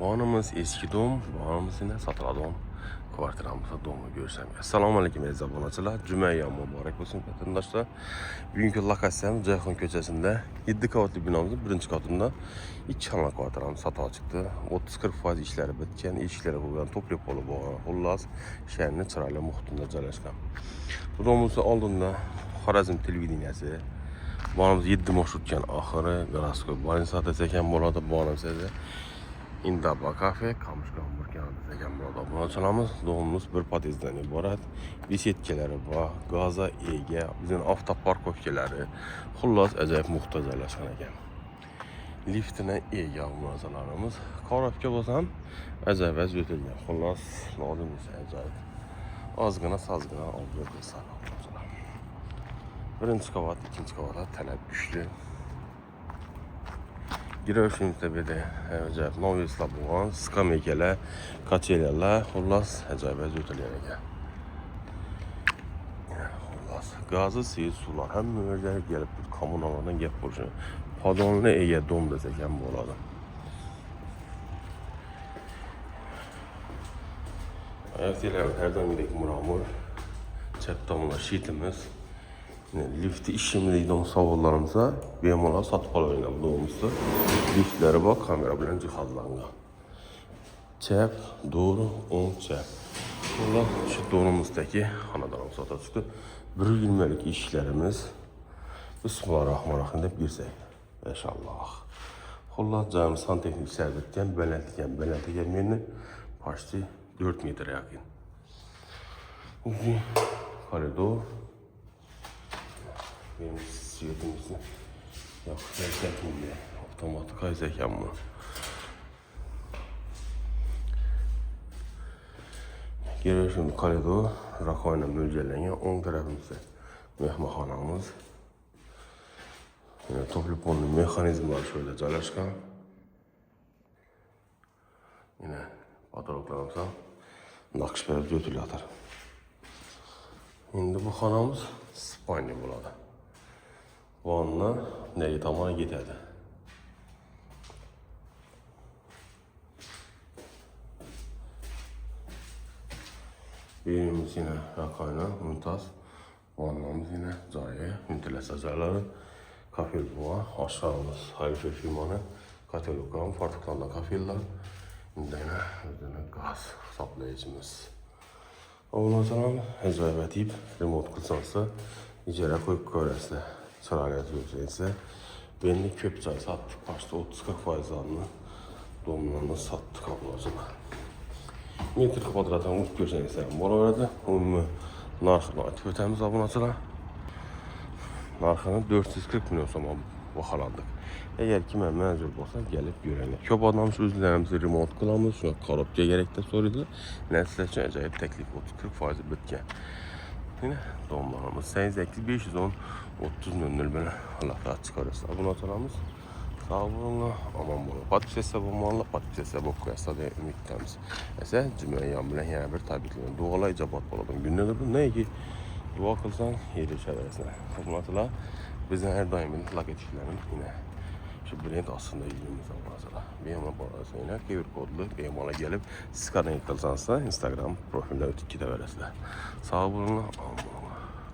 Bu anımız eski doğum, bu anımız yine satıla doğum. Kvartiramızda doğumu görsem. Assalamu alaikum aziz abonacılar. Cümə ayyağı mübarək olsun vatandaşlar. Bugünkü lokasiyam Ceyhun köçəsində 7 qavatlı binamızın birinci katında 2 xana kvartiramız satığa çıxdı. 30-40% işləri bitkən, işləri qoyulan toplayıb olub o. Xullas şəhərin çıraylı muxtunda cərləşkən. Bu doğumuzun aldığında Xorazm televideniyası. Bu anımız 7 marşrutkən axırı, Qaraskoy, Balinsada çəkən boladı bu anım sizə. İndaba kafe, Kamışqan burkanında çəkən burada. Buna çalamız, doğumumuz bir patezdən ibarət. Bisetkeləri var, qaza, ege, bizim avtoparkovkeləri. Xullas əcayib muxtac ələşən ekan. Liftinə ege mağazalarımız. Qarabka olsam, əcayib əziyyət edən. Xullas, lazım isə əcayib. Azqına, sazqına alıb sağlam. Birinci qavat, ikinci qavata tələb güclü. Girəşimizdə belə əcayib novyesla bulan, skameykelər, kaçelyalar, xullas əcayib əziyyət eləyən. Xullas, qazı, seyir, sular, həm mühərlər gəlib bir kommunalardan gəlib burcu. Padonlu ege dom desəkən bu oladı. Ayaq deyirəm, hərdən gedək muramur, çəp damla şitimiz. Lifti işimliydi onun savullarımıza benim olarak satıp alıyorum doğumuzda. Liftleri bak kamera bilen cihazlarına. Çep, doğru, 10 çep. Burada şu doğrumuzdaki hanadanımız sata çıktı. 1.20'lik işlerimiz. Bismillahirrahmanirrahim deyip girsək. İnşallah. Xullas cəmi santexnik sərbitkən, bələntikən meni başlı 4 metre yakın. Uzun koridor. Benim siyetimizin yapacak diye otomatik ayzeken bu. Geliyor şimdi koridor, rakayla bölgelenen 10 tarafımızda mehmahanamız. Yine toplu ponlu mekanizmalar şöyle çalışkan. Yine patologlarımıza nakışberib götürüyor atar. Şimdi bu xanamız spayni buladı. Vanla neyi tamamı getirdi. Birimiz yine rakayla, mümtaz. Vanlamız yine cayı, ventilasyaları, kafel buğa, aşağımız harife firmanı, katalogam, farklı kafeller. Şimdi yine gaz saplayıcımız. Ondan sonra əcayib deyib, remote qılsansa, icərə qoyub görəsə, çaralıyat görsəysə, belli köp çay sattık, başta 30-40% alını domlarını sattık ablacılar. Metr kvadratını uç görsənsə, bu arada ümumi narxını atıp ötəmiz abunacılar. Narxını 440 milyon soma baxalandıq. Eğer kimə mənzur olsa gəlib görənlər. Köp adamız özlərimizi remont qılamız, şu an korobka gərəkdə soruyorlar. Nəsələ üçün əcayib təklif 30-40% bitkən. Yine doğumlarımız 8 510 30 nöl belə Allah rahat çıxarırsa. Buna çalamız. Sağ olun, aman bunu. Patipsəsə bulmalı, patipsəsə bu qıyasda da ümidlərimiz. Əsə cümlə yanbilən yəni bir tabiqlərin duala icabat boladım. Gündə bu nə ki dua qılsan yeri çəvərəsinə. Buna çala bizdən hər daimin logotiflərin yine şu brend aslında ilgimiz var. Benim barasıyla QR kodlu BMA'la gelip siz kadar yıkılsansa Instagram profiline ötük gide veresler. Sağ olun.